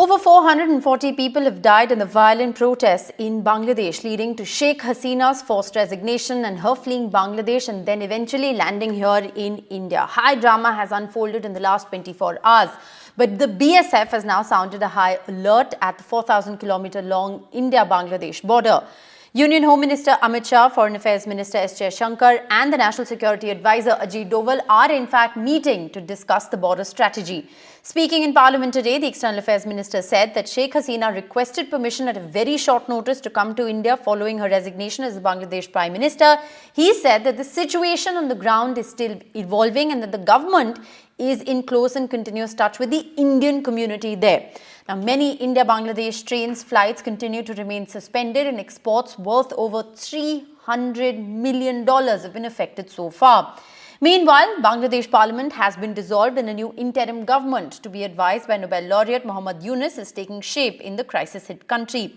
Over 440 people have died in the violent protests in Bangladesh, leading to Sheikh Hasina's forced resignation and her fleeing Bangladesh and then eventually landing here in India. High drama has unfolded in the last 24 hours. But the BSF has now sounded a high alert at the 4,000-kilometer long India-Bangladesh border. Union Home Minister Amit Shah, Foreign Affairs Minister S. Jaishankar and the National Security Advisor Ajit Doval are in fact meeting to discuss the border strategy. Speaking in Parliament today, the External Affairs Minister said that Sheikh Hasina requested permission at a very short notice to come to India following her resignation as the Bangladesh Prime Minister. He said that the situation on the ground is still evolving and that the government is in close and continuous touch with the Indian community there. Now, many India-Bangladesh trains flights continue to remain suspended and exports worth over $300 million have been affected so far. Meanwhile, Bangladesh Parliament has been dissolved and a new interim government to be advised by Nobel laureate Muhammad Yunus is taking shape in the crisis-hit country.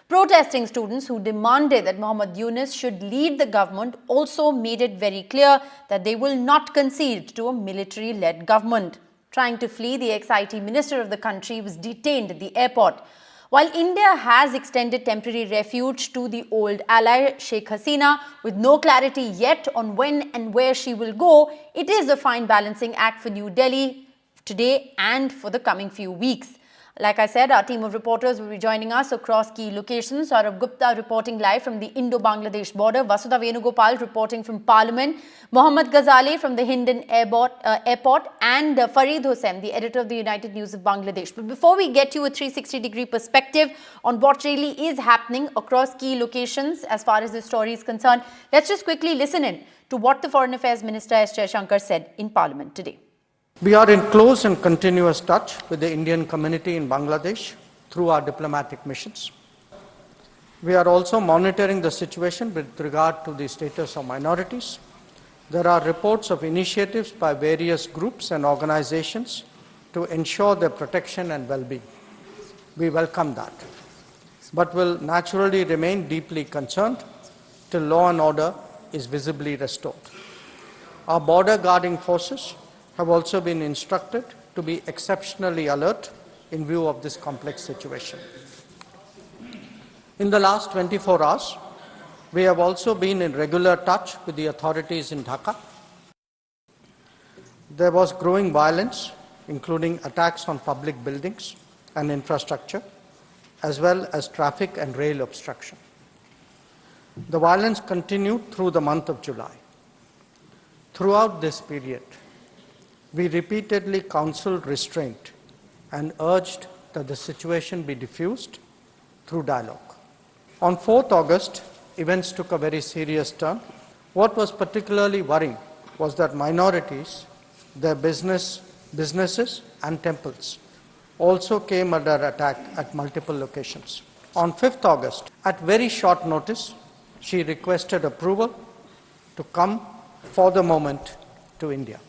Protesting students who demanded that Muhammad Yunus should lead the government also made it very clear that they will not concede to a military-led government. Trying to flee, the ex-IT minister of the country was detained at the airport. While India has extended temporary refuge to the old ally Sheikh Hasina, with no clarity yet on when and where she will go, it is a fine balancing act for New Delhi today and for the coming few weeks. Like I said, our team of reporters will be joining us across key locations. Saurabh Gupta reporting live from the Indo-Bangladesh border, Vasudha Venugopal reporting from Parliament, Mohammad Ghazali from the Hindon airport, and Farid Hossain, the editor of the United News of Bangladesh. But before we get you a 360-degree perspective on what really is happening across key locations as far as this story is concerned, let's just quickly listen in to what the Foreign Affairs Minister S. Jaishankar said in Parliament today. We are in close and continuous touch with the Indian community in Bangladesh through our diplomatic missions. We are also monitoring the situation with regard to the status of minorities. There are reports of initiatives by various groups and organizations to ensure their protection and well-being. We welcome that, but will naturally remain deeply concerned till law and order is visibly restored. Our border guarding forces have also been instructed to be exceptionally alert in view of this complex situation. In the last 24 hours, we have also been in regular touch with the authorities in Dhaka. There was growing violence, including attacks on public buildings and infrastructure, as well as traffic and rail obstruction. The violence continued through the month of July. Throughout this period, we repeatedly counseled restraint and urged that the situation be diffused through dialogue. On 4th August, events took a very serious turn. What was particularly worrying was that minorities, their businesses and temples also came under attack at multiple locations. On 5th August, at very short notice, she requested approval to come for the moment to India.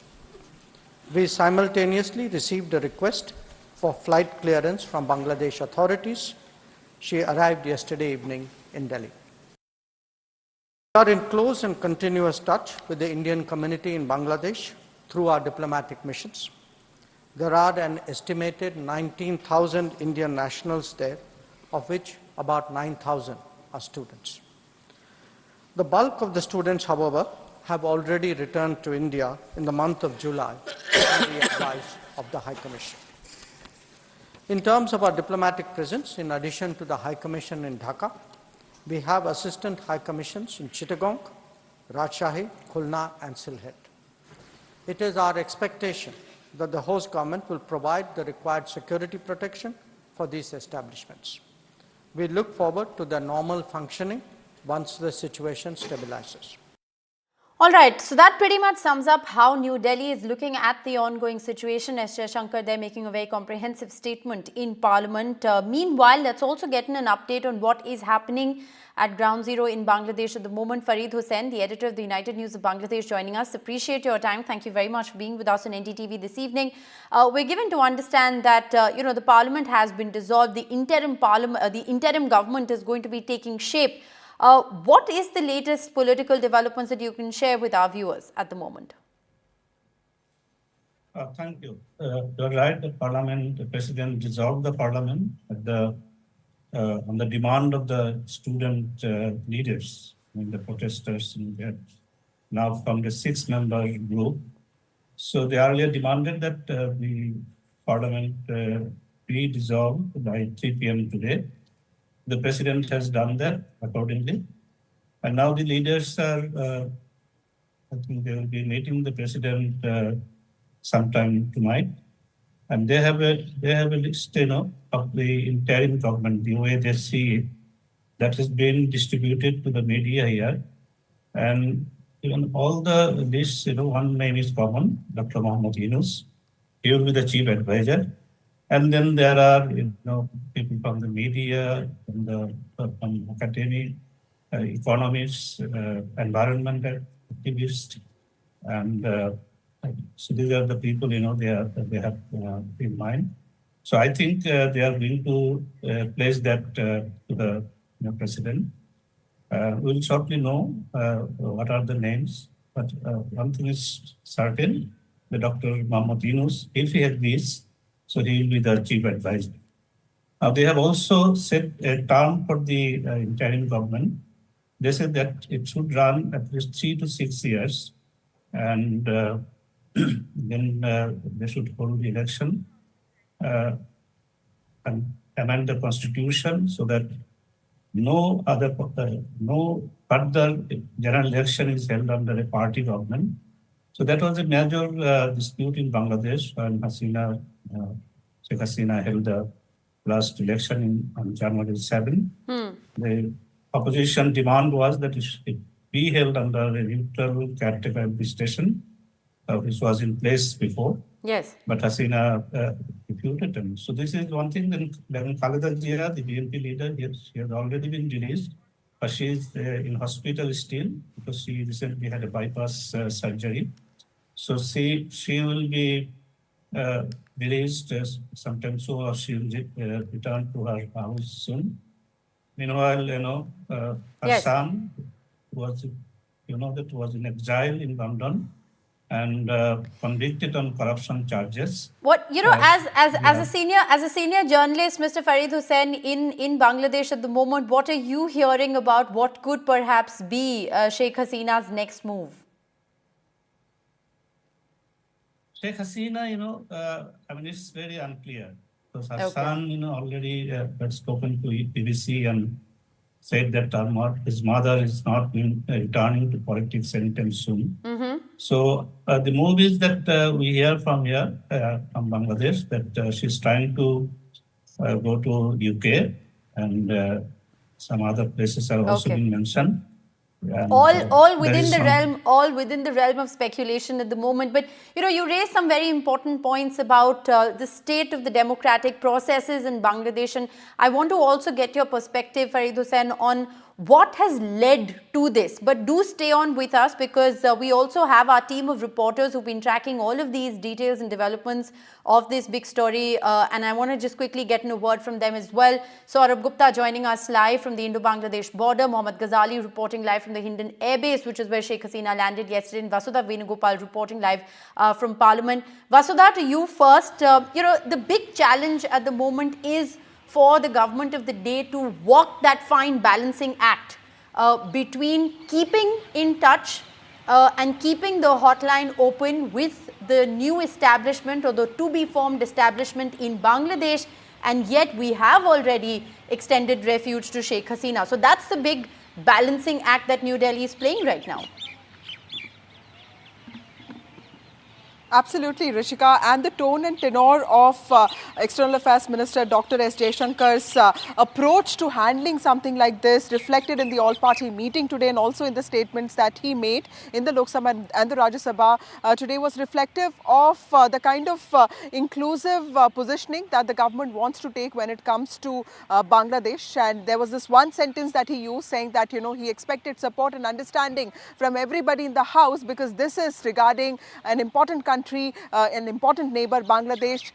We simultaneously received a request for flight clearance from Bangladesh authorities. She arrived yesterday evening in Delhi. We are in close and continuous touch with the Indian community in Bangladesh through our diplomatic missions. There are an estimated 19,000 Indian nationals there, of which about 9,000 are students. The bulk of the students, however, have already returned to India in the month of July on the advice of the High Commission. In terms of our diplomatic presence, in addition to the High Commission in Dhaka, we have assistant High Commissions in Chittagong, Rajshahi, Khulna and Sylhet. It is our expectation that the host government will provide the required security protection for these establishments. We look forward to their normal functioning once the situation stabilizes. All right, so that pretty much sums up how New Delhi is looking at the ongoing situation. S. Jaishankar there making a very comprehensive statement in Parliament. Meanwhile, let's also get an update on what is happening at Ground Zero in Bangladesh at the moment. Farid Hossain, the editor of the United News of Bangladesh, joining us. Appreciate your time. Thank you very much for being with us on NDTV this evening. We're given to understand that the Parliament has been dissolved. The interim government is going to be taking shape. What is the latest political developments that you can share with our viewers at the moment? Thank you. You're right. The president dissolved the parliament on the demand of the student leaders, the protesters, now from the six-member group. So they earlier demanded that the parliament be dissolved by 3 p.m. today. The president has done that accordingly. And now the leaders are, I think they will be meeting the president sometime tonight. And they have a list, of the interim government, the way they see it, that has been distributed to the media here. And even all the lists, one name is common, Dr. Mohammed Yunus. He will be the chief advisor. And then there are, people from the media, from academy, economists, environmental activists, and so these are the people, they have in mind. So I think they are going to place that to the president. We'll shortly know what are the names, but one thing is certain: the Dr. Mohammed Yunus, if he has this, so he will be the chief advisor. Now they have also set a term for the interim government. They said that it should run at least 3 to 6 years, and then they should hold the election and amend the constitution so that no further general election is held under a party government. So that was a major dispute in Bangladesh when Sheikh Hasina held the last election on January 7. The opposition demand was that it be held under a neutral caretaker administration, which was in place before. Yes. But Hasina refuted them. So this is one thing. Then Khaleda Zia, the BNP leader, she has already been released, but she is in hospital still because she recently had a bypass surgery. So she will be released sometime soon, or she will return to her house soon. Meanwhile, her Yes. son was, that was in exile in London and convicted on corruption charges. What as a senior journalist, Mr. Farid Hussain, in Bangladesh at the moment, what are you hearing about what could perhaps be Sheikh Hasina's next move? Sheikh Hasina, it's very unclear because her son, already had spoken to BBC and said that his mother is not returning to politics anytime soon. So the move is that we hear from here, from Bangladesh, that she's trying to go to UK, and some other places are also being mentioned. And, all within the realm of speculation at the moment. But you raised some very important points about the state of the democratic processes in Bangladesh, and I want to also get your perspective, Farid Hussain, on what has led to this. But do stay on with us, because we also have our team of reporters who've been tracking all of these details and developments of this big story, and I want to just quickly get in a word from them as well. Saurabh Gupta joining us live from the Indo-Bangladesh border, Mohammad Ghazali reporting live from the Hindon Air Base, which is where Sheikh Hasina landed yesterday, and Vasudha Venugopal reporting live from Parliament. Vasudha, to you first. The big challenge at the moment is for the government of the day to walk that fine balancing act between keeping in touch and keeping the hotline open with the new establishment or the to-be-formed establishment in Bangladesh, and yet we have already extended refuge to Sheikh Hasina. So that's the big balancing act that New Delhi is playing right now. Absolutely, Rishika, and the tone and tenor of External Affairs Minister Dr. S. Jaishankar's approach to handling something like this reflected in the all-party meeting today, and also in the statements that he made in the Lok Sabha and the Rajya Sabha today, was reflective of the kind of inclusive positioning that the government wants to take when it comes to Bangladesh. And there was this one sentence that he used saying that, he expected support and understanding from everybody in the House, because this is regarding an important country country, an important neighbor, Bangladesh,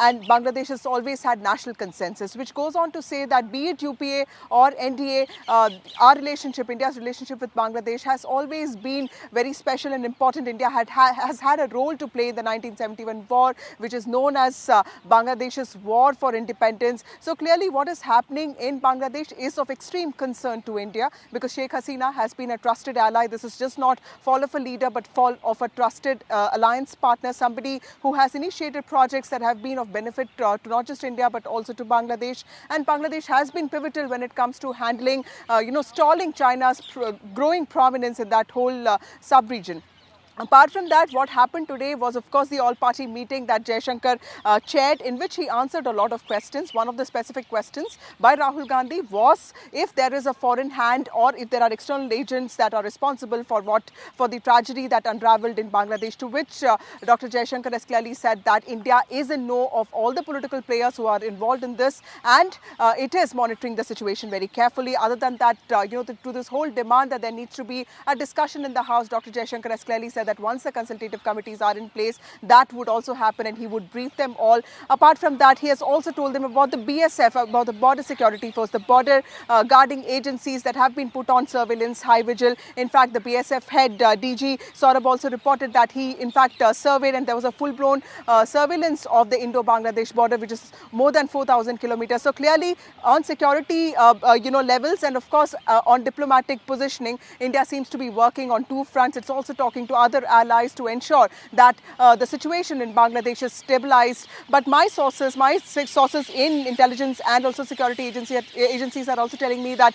and Bangladesh has always had national consensus, which goes on to say that be it UPA or NDA, our relationship, India's relationship with Bangladesh has always been very special and important. India has had a role to play in the 1971 war, which is known as Bangladesh's war for independence. So clearly what is happening in Bangladesh is of extreme concern to India, because Sheikh Hasina has been a trusted ally. This is just not fall of a leader, but fall of a trusted alliance partner, somebody who has initiated projects that have been of benefit to not just India, but also to Bangladesh. And Bangladesh has been pivotal when it comes to handling, stalling China's growing prominence in that whole sub-region. Apart from that, what happened today was, of course, the all-party meeting that Jaishankar chaired, in which he answered a lot of questions. One of the specific questions by Rahul Gandhi was if there is a foreign hand or if there are external agents that are responsible for the tragedy that unraveled in Bangladesh, to which Dr. Jaishankar has clearly said that India is in know of all the political players who are involved in this, and it is monitoring the situation very carefully. Other than that, to this whole demand that there needs to be a discussion in the House, Dr. Jaishankar has clearly said that once the consultative committees are in place, that would also happen and he would brief them all. Apart from that, he has also told them about the BSF, about the border security force, the border guarding agencies that have been put on surveillance, high vigil. In fact, the BSF head, DG Saurabh, also reported that he, in fact, surveyed, and there was a full-blown surveillance of the Indo-Bangladesh border, which is more than 4,000 kilometers. So clearly, on security, levels, and of course, on diplomatic positioning, India seems to be working on two fronts. It's also talking to other allies to ensure that the situation in Bangladesh is stabilized. But my sources in intelligence and also security agencies are also telling me that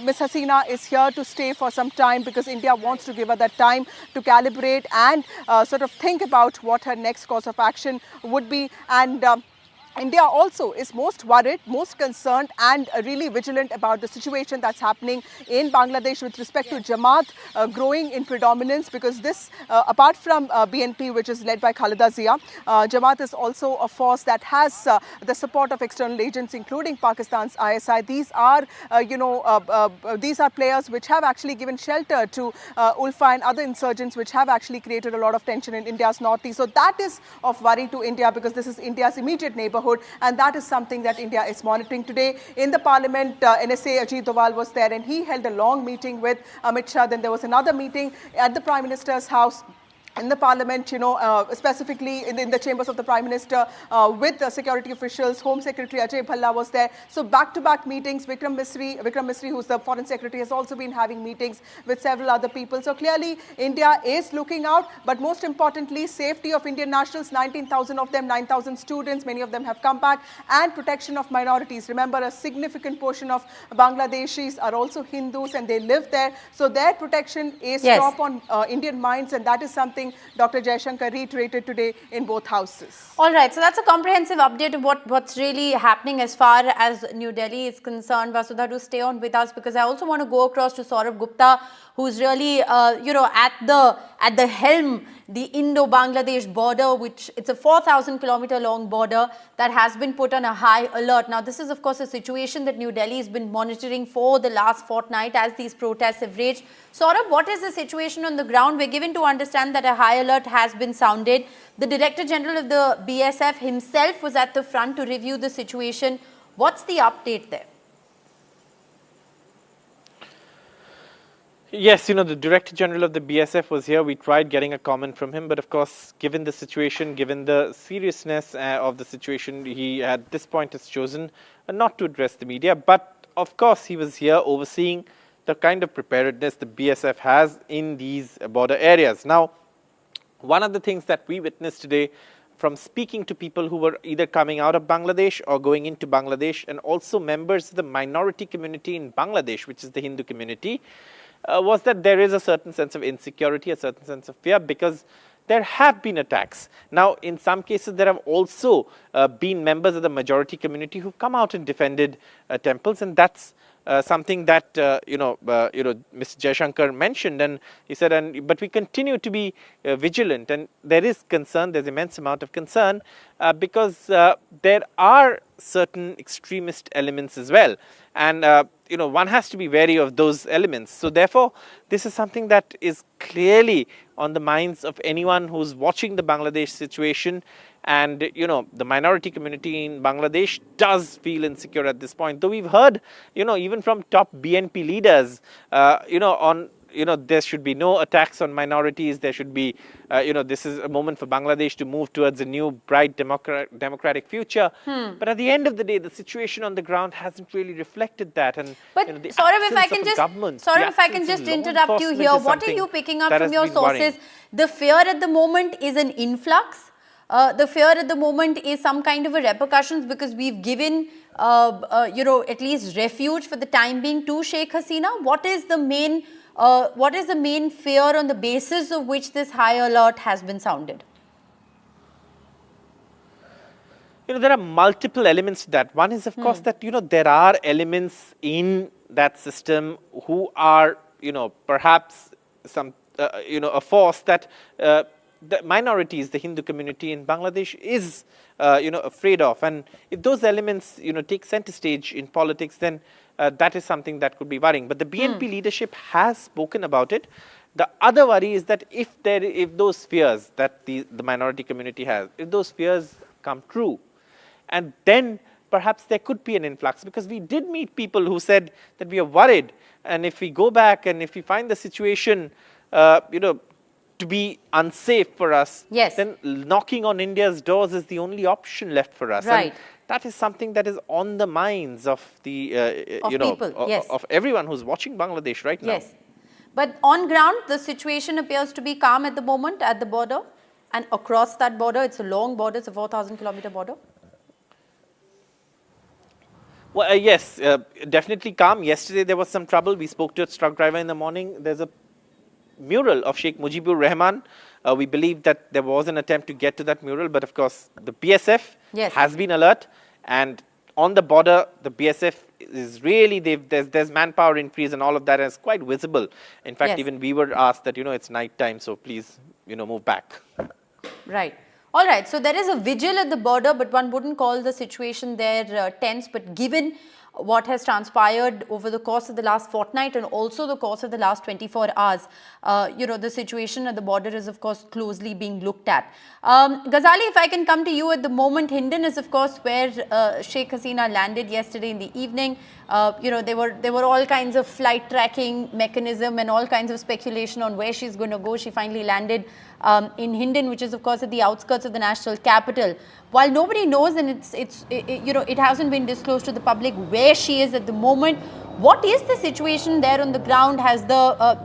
Ms. Hasina is here to stay for some time, because India wants to give her that time to calibrate and sort of think about what her next course of action would be. And India also is most worried, most concerned and really vigilant about the situation that's happening in Bangladesh with respect to Jamaat growing in predominance, because this, apart from BNP, which is led by Khalida Zia, Jamaat is also a force that has the support of external agents, including Pakistan's ISI. These are, these are players which have actually given shelter to Ulfa and other insurgents, which have actually created a lot of tension in India's northeast. So that is of worry to India, because this is India's immediate neighborhood. And that is something that India is monitoring today. In the parliament, NSA Ajit Doval was there, and he held a long meeting with Amit Shah. Then there was another meeting at the Prime Minister's house in the parliament, specifically in the chambers of the Prime Minister with the security officials. Home Secretary Ajay Bhalla was there. So back-to-back meetings. Vikram Misri, who's the Foreign Secretary, has also been having meetings with several other people. So clearly, India is looking out, but most importantly, safety of Indian nationals, 19,000 of them, 9,000 students, many of them have come back, and protection of minorities. Remember, a significant portion of Bangladeshis are also Hindus and they live there. So their protection is top on Indian minds, and that is something Dr. Jaishankar reiterated today in both houses. All right, so that's a comprehensive update of what's really happening as far as New Delhi is concerned. Vasudha, do stay on with us, because I also want to go across to Saurabh Gupta, who's really, at the helm, the Indo-Bangladesh border, which it's a 4,000 kilometer long border that has been put on a high alert. Now, this is, of course, a situation that New Delhi has been monitoring for the last fortnight as these protests have raged. Saurabh, what is the situation on the ground? We're given to understand that a high alert has been sounded. The Director General of the BSF himself was at the front to review the situation. What's the update there? Yes, the Director General of the BSF was here. We tried getting a comment from him, but of course, given the situation, given the seriousness of the situation, he at this point has chosen not to address the media. But of course, he was here overseeing the kind of preparedness the BSF has in these border areas. Now, one of the things that we witnessed today from speaking to people who were either coming out of Bangladesh or going into Bangladesh, and also members of the minority community in Bangladesh, which is the Hindu community, was that there is a certain sense of insecurity, a certain sense of fear, because there have been attacks. Now, in some cases, there have also been members of the majority community who've come out and defended temples, and that's something that Mr. Jaishankar mentioned, and he said, but we continue to be vigilant, and there is concern. There's immense amount of concern because there are certain extremist elements as well. And, one has to be wary of those elements. So therefore, this is something that is clearly on the minds of anyone who's watching the Bangladesh situation. And, the minority community in Bangladesh does feel insecure at this point. Though we've heard, even from top BNP leaders, there should be no attacks on minorities. There should be, this is a moment for Bangladesh to move towards a new, bright, democratic future. But at the end of the day, the situation on the ground hasn't really reflected that. And, But Saurabh, if I can just interrupt you here, what are you picking up from your sources? The fear at the moment is an influx. The fear at the moment is some kind of a repercussions because we've given, at least refuge for the time being to Sheikh Hasina. What is the main fear on the basis of which this high alert has been sounded? There are multiple elements to that. One is, of course, that, there are elements in that system who are, perhaps some, a force that the minorities, the Hindu community in Bangladesh is, afraid of. And if those elements, take center stage in politics, then that is something that could be worrying. But the BNP leadership has spoken about it. The other worry is that if those fears that the minority community has, if those fears come true, and then perhaps there could be an influx, because we did meet people who said that we are worried, and if we go back and if we find the situation, to be unsafe for us, then knocking on India's doors is the only option left for us. Right. And that is something that is on the minds of the, of everyone who's watching Bangladesh right now. Yes. But on ground, the situation appears to be calm at the moment at the border and across that border. It's a long border. It's a 4,000-kilometer border. Well, yes, definitely calm. Yesterday there was some trouble. We spoke to a truck driver in the morning. There's a mural of Sheikh Mujibur Rahman. We believe that there was an attempt to get to that mural, but of course the BSF has been alert, and on the border the BSF is really, there's manpower increase and all of that is quite visible. In fact, even we were asked that, it's night time, so please, move back. Right. All right. So there is a vigil at the border, but one wouldn't call the situation there tense. But given what has transpired over the course of the last fortnight and also the course of the last 24 hours, the situation at the border is, of course, closely being looked at. Ghazali, if I can come to you at the moment, Hindon is, of course, where Sheikh Hasina landed yesterday in the evening. There were all kinds of flight tracking mechanism and all kinds of speculation on where she's going to go. She finally landed in Hindon, which is, of course, at the outskirts of the national capital. While nobody knows, and it hasn't been disclosed to the public where she is at the moment, what is the situation there on the ground? Has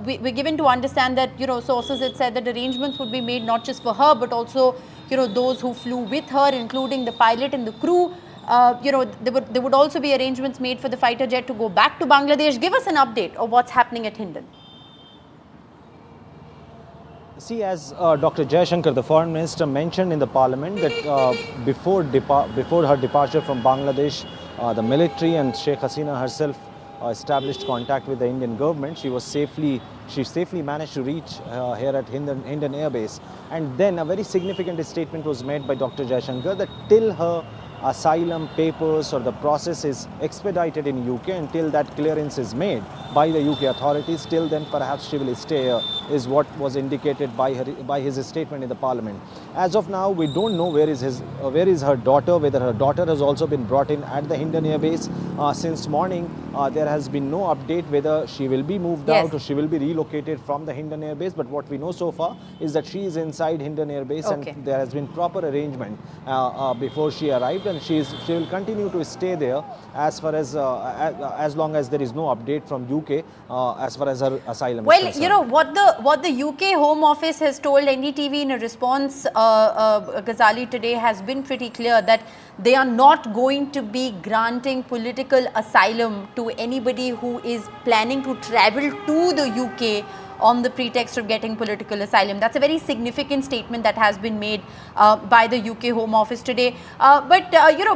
we're given to understand that, sources had said that arrangements would be made not just for her, but also, those who flew with her, including the pilot and the crew. There would also be arrangements made for the fighter jet to go back to Bangladesh. Give us an update of what's happening at Hindon. See, as Dr. Jaishankar, the foreign minister, mentioned in the parliament that before her departure from Bangladesh, the military and Sheikh Hasina herself established contact with the Indian government. She safely managed to reach here at Hindon Air Base. And then a very significant statement was made by Dr. Jaishankar that till her asylum papers or the process is expedited in UK, until that clearance is made by the UK authorities, till then perhaps she will stay here, is what was indicated by his statement in the parliament. As of now, we don't know where is her daughter, whether her daughter has also been brought in at the Hindon Air Base. Since morning, there has been no update whether she will be moved out or she will be relocated from the Hindon Air Base. But what we know so far is that she is inside Hindon Air Base, and there has been proper arrangement before she arrived, and she will continue to stay there as long as there is no update from UK as far as her asylum is concerned. What the UK Home Office has told NDTV in a response, Ghazali, today has been pretty clear that they are not going to be granting political asylum to anybody who is planning to travel to the UK on the pretext of getting political asylum. That's a very significant statement that has been made by the UK Home Office today. But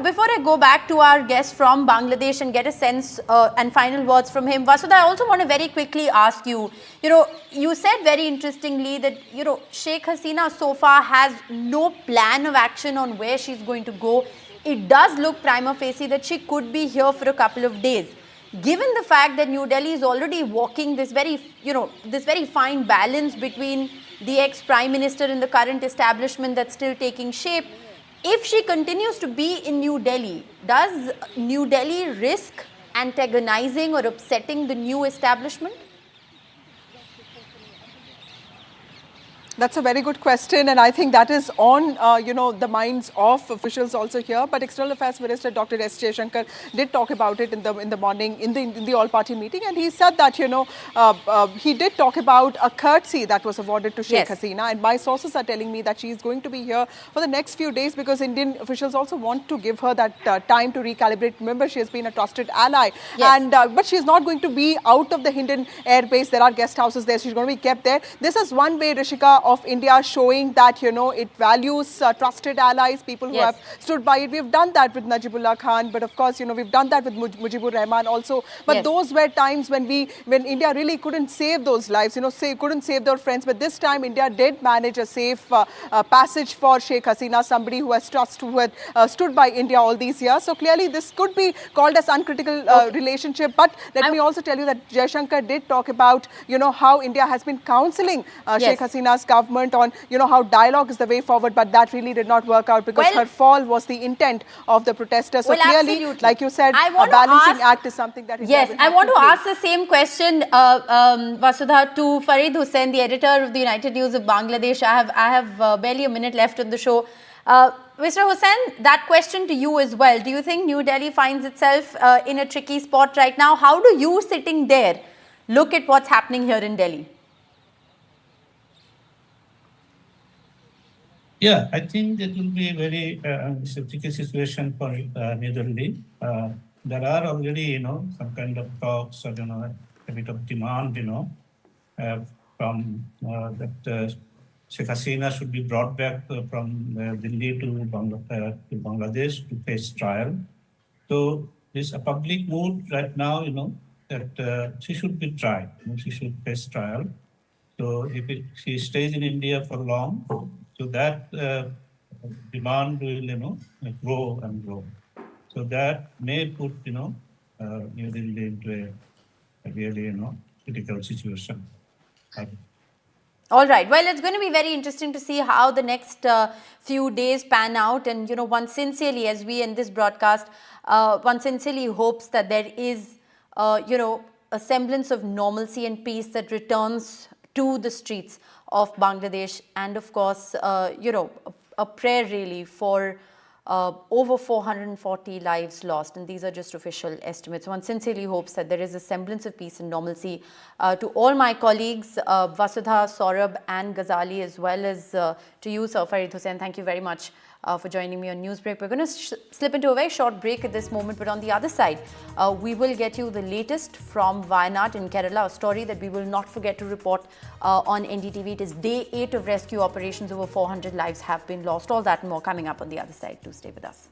before I go back to our guest from Bangladesh and get a sense and final words from him, Vasudha, I also want to very quickly ask you, you said very interestingly that, Sheikh Hasina so far has no plan of action on where she's going to go. it does look prima facie that she could be here for a couple of days. Given the fact that New Delhi is already walking this very, this very fine balance between the ex-Prime Minister and the current establishment that's still taking shape, if she continues to be in New Delhi, does New Delhi risk antagonizing or upsetting the new establishment? That's a very good question, and I think that is on the minds of officials also here. But External Affairs Minister Dr. S. Jaishankar did talk about it in the morning in the all-party meeting, and he said that he did talk about a courtesy that was awarded to Sheikh Hasina, and my sources are telling me that she is going to be here for the next few days because Indian officials also want to give her that time to recalibrate. Remember, she has been a trusted ally, and but she is not going to be out of the Hinton Air Base. There are guest houses there. She's going to be kept there. This is one way, Rishika, of India showing that, it values trusted allies, people who have stood by it. We've done that with Najibullah Khan, but of course, we've done that with Mujibur Rahman also. But those were times when India really couldn't save those lives, couldn't save their friends. But this time, India did manage a safe passage for Sheikh Hasina, somebody who had stood by India all these years. So clearly, this could be called as uncritical relationship. But let me also tell you that Jaishankar did talk about, how India has been counseling Sheikh Hasina's government on, how dialogue is the way forward, but that really did not work out because her fall was the intent of the protesters. So clearly, like you said, a balancing act is something that... I want to ask the same question, Vasudha, to Farid Hussain, the editor of the United News of Bangladesh. I have barely a minute left on the show. Mr. Hussain, that question to you as well. Do you think New Delhi finds itself in a tricky spot right now? How do you, sitting there, look at what's happening here in Delhi? Yeah, I think it will be a very tricky situation for New Delhi. There are already, some kind of talks or, a bit of demand, from that Sheikh Hasina should be brought back from Delhi to Bangladesh to face trial. So there's a public mood right now, that she should be tried. She should face trial. So if she stays in India for long, so that demand will, grow and grow. So that may put, New Delhi into a really, critical situation. All right. Well, it's going to be very interesting to see how the next few days pan out. And, one sincerely, as we end this broadcast, one sincerely hopes that there is, a semblance of normalcy and peace that returns to the streets of Bangladesh, and of course, a prayer really for over 440 lives lost, and these are just official estimates. One sincerely hopes that there is a semblance of peace and normalcy. To all my colleagues, Vasudha, Saurabh and Ghazali, as well as to you, Sir Farid Hussain, thank you very much for joining me on Newsbreak. We're going to slip into a very short break at this moment, but on the other side, we will get you the latest from Wayanad in Kerala, a story that we will not forget to report on NDTV. It is day 8 of rescue operations. Over 400 lives have been lost. All that and more coming up on the other side. Do stay with us.